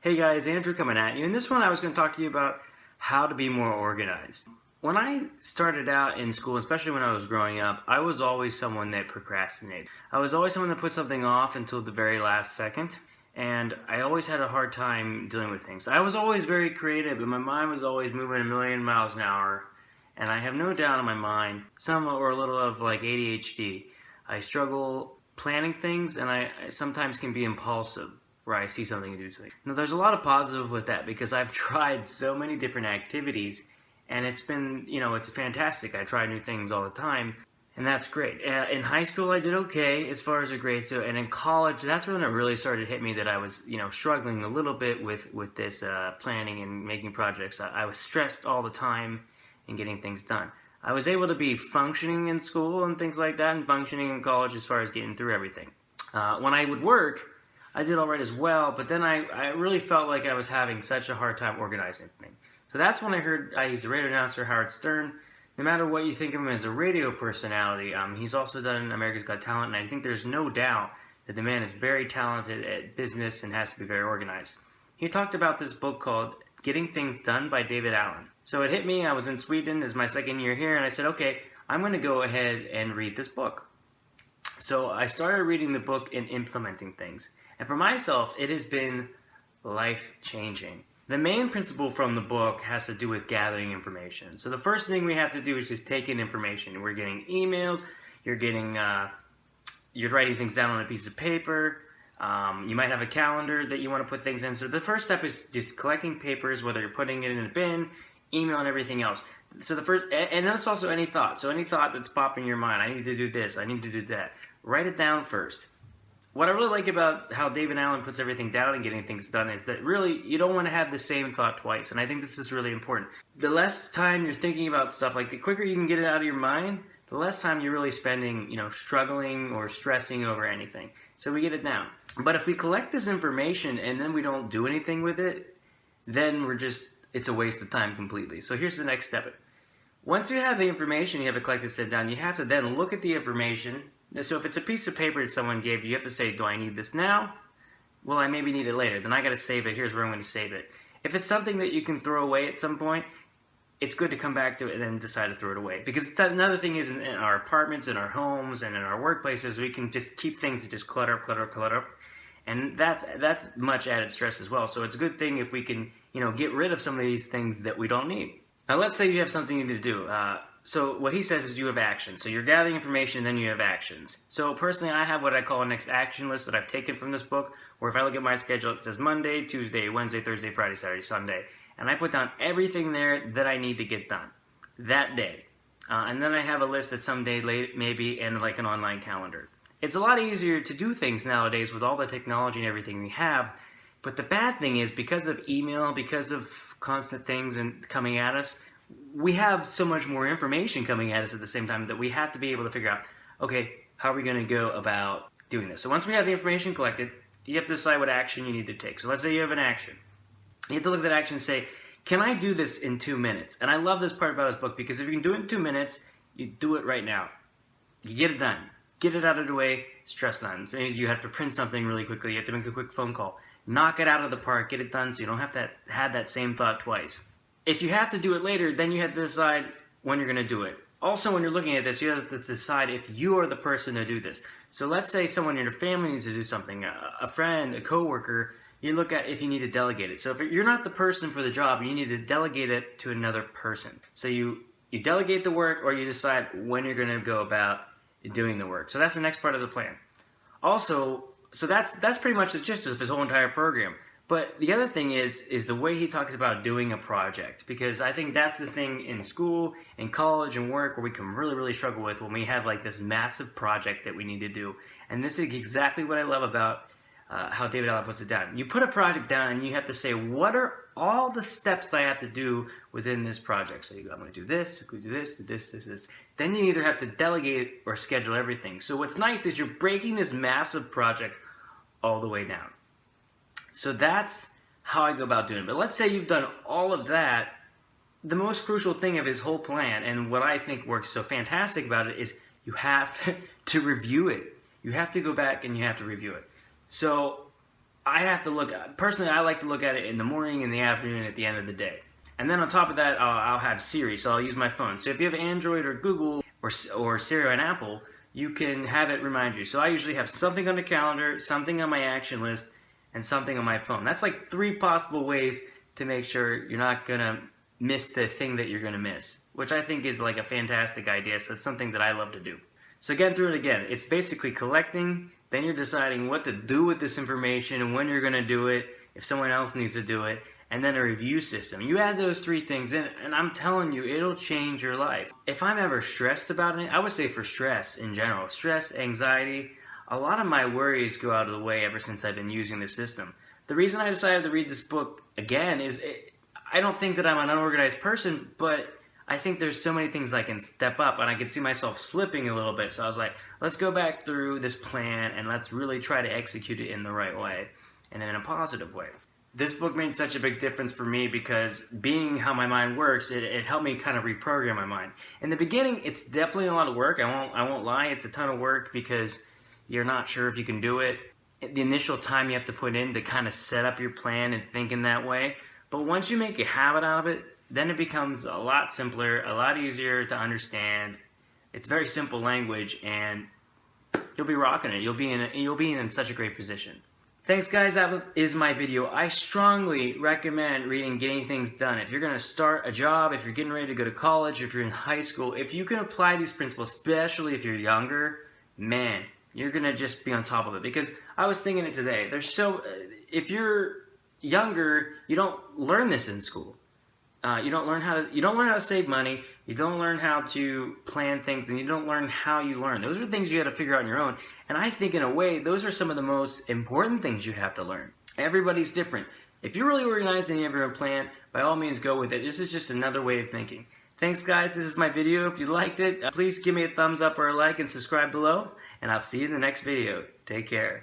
Hey guys, Andrew coming at you. In this one, I was going to talk to you about how to be more organized. When I started out in school, especially when I was growing up, I was always someone that procrastinated. I was always someone that put something off until the very last second, and I always had a hard time dealing with things. I was always very creative, and my mind was always moving a million miles an hour, and I have no doubt in my mind, some or a little of like ADHD. I struggle planning things, and I sometimes can be impulsive where I see something and do something. Now, there's a lot of positive with that because I've tried so many different activities, and it's been, it's fantastic. I try new things all the time, and that's great. In high school, I did okay as far as the grades go, and in college, that's when it really started to hit me that I was, struggling a little bit with this planning and making projects. I was stressed all the time and getting things done. I was able to be functioning in school and things like that, and functioning in college as far as getting through everything. When I would work, I did all right as well, but then I really felt like I was having such a hard time organizing things. So that's when I heard he's a radio announcer, Howard Stern. No matter what you think of him as a radio personality, he's also done America's Got Talent, and I think there's no doubt that the man is very talented at business and has to be very organized. He talked about this book called Getting Things Done by David Allen. So it hit me. I was in Sweden as my second year here, and I said, okay, I'm going to go ahead and read this book. So I started reading the book and implementing things. And for myself, it has been life-changing. The main principle from the book has to do with gathering information. So the first thing we have to do is just take in information. We're getting emails, you're writing things down on a piece of paper, you might have a calendar that you want to put things in. So the first step is just collecting papers, whether you're putting it in a bin, email, and everything else. So and that's also any thought. So any thought that's popping in your mind, I need to do this, I need to do that. Write it down first. What I really like about how David Allen puts everything down and getting things done is that really you don't want to have the same thought twice, and I think this is really important. The less time you're thinking about stuff, like the quicker you can get it out of your mind, the less time you're really spending, struggling or stressing over anything. So we get it down. But if we collect this information and then we don't do anything with it, then it's a waste of time completely. So here's the next step. Once you have the information you have it collected, set down, you have to then look at the information. So if it's a piece of paper that someone gave you, you have to say, do I need this now? Well, I maybe need it later. Then I got to save it. Here's where I'm going to save it. If it's something that you can throw away at some point, it's good to come back to it and then decide to throw it away. Because another thing is in our apartments, in our homes, and in our workplaces, we can just keep things that just clutter up. And that's much added stress as well. So it's a good thing if we can, get rid of some of these things that we don't need. Now, let's say you have something you need to do. So what he says is you have actions. So you're gathering information, then you have actions. So personally, I have what I call a next action list that I've taken from this book, where if I look at my schedule, it says Monday, Tuesday, Wednesday, Thursday, Friday, Saturday, Sunday. And I put down everything there that I need to get done that day. And then I have a list that someday late, maybe, and like an online calendar. It's a lot easier to do things nowadays with all the technology and everything we have. But the bad thing is, because of email, because of constant things and coming at us, we have so much more information coming at us at the same time that we have to be able to figure out, okay, how are we going to go about doing this? So once we have the information collected, you have to decide what action you need to take. So let's say you have an action. You have to look at that action and say, can I do this in 2 minutes? And I love this part about his book, because if you can do it in 2 minutes, you do it right now. You get it done. Get it out of the way, stress done. So you have to print something really quickly. You have to make a quick phone call. Knock it out of the park. Get it done so you don't have to have that same thought twice. If you have to do it later, then you have to decide when you're going to do it. Also, when you're looking at this, you have to decide if you are the person to do this. So let's say someone in your family needs to do something, a friend, a coworker. You look at if you need to delegate it. So if you're not the person for the job, you need to delegate it to another person. So you delegate the work, or you decide when you're going to go about doing the work. So that's the next part of the plan. Also, so that's pretty much the gist of his whole entire program. But the other thing is the way he talks about doing a project, because I think that's the thing in school, in college, and work where we can really, really struggle with when we have like this massive project that we need to do. And this is exactly what I love about how David Allen puts it down. You put a project down and you have to say, what are all the steps I have to do within this project? So you go, I'm going to do this, do this. Then you either have to delegate or schedule everything. So what's nice is you're breaking this massive project all the way down. So that's how I go about doing it. But let's say you've done all of that. The most crucial thing of his whole plan, and what I think works so fantastic about it, is you have to review it. You have to go back and you have to review it. So I have to look, personally, I like to look at it in the morning, in the afternoon, at the end of the day. And then on top of that, I'll have Siri, so I'll use my phone. So if you have Android or Google or Siri on Apple, you can have it remind you. So I usually have something on the calendar, something on my action list, and something on my phone. That's like 3 possible ways to make sure you're not going to miss the thing that you're going to miss, which I think is like a fantastic idea. So it's something that I love to do. So again, through it again, it's basically collecting, then you're deciding what to do with this information and when you're going to do it, if someone else needs to do it, and then a review system. You add those 3 things in, and I'm telling you, it'll change your life. If I'm ever stressed about it, I would say for stress in general, stress, anxiety, a lot of my worries go out of the way ever since I've been using this system. The reason I decided to read this book again is I don't think that I'm an unorganized person, but I think there's so many things I can step up, and I can see myself slipping a little bit. So I was like, let's go back through this plan and let's really try to execute it in the right way and in a positive way. This book made such a big difference for me because being how my mind works, it helped me kind of reprogram my mind. In the beginning, it's definitely a lot of work. I won't lie, it's a ton of work because you're not sure if you can do it. The initial time you have to put in to kind of set up your plan and think in that way. But once you make a habit out of it, then it becomes a lot simpler, a lot easier to understand. It's very simple language, and you'll be rocking it. You'll be in such a great position. Thanks, guys. That is my video. I strongly recommend reading Getting Things Done. If you're going to start a job, if you're getting ready to go to college, if you're in high school, if you can apply these principles, especially if you're younger, man, you're going to just be on top of it. Because I was thinking it today. If you're younger, you don't learn this in school. You don't learn how to save money. You don't learn how to plan things, and you don't learn how you learn. Those are things you got to figure out on your own. And I think in a way, those are some of the most important things you have to learn. Everybody's different. If you're really organized and you have your own plan, by all means go with it. This is just another way of thinking. Thanks, guys. This is my video. If you liked it, please give me a thumbs up or a like and subscribe below. And I'll see you in the next video. Take care.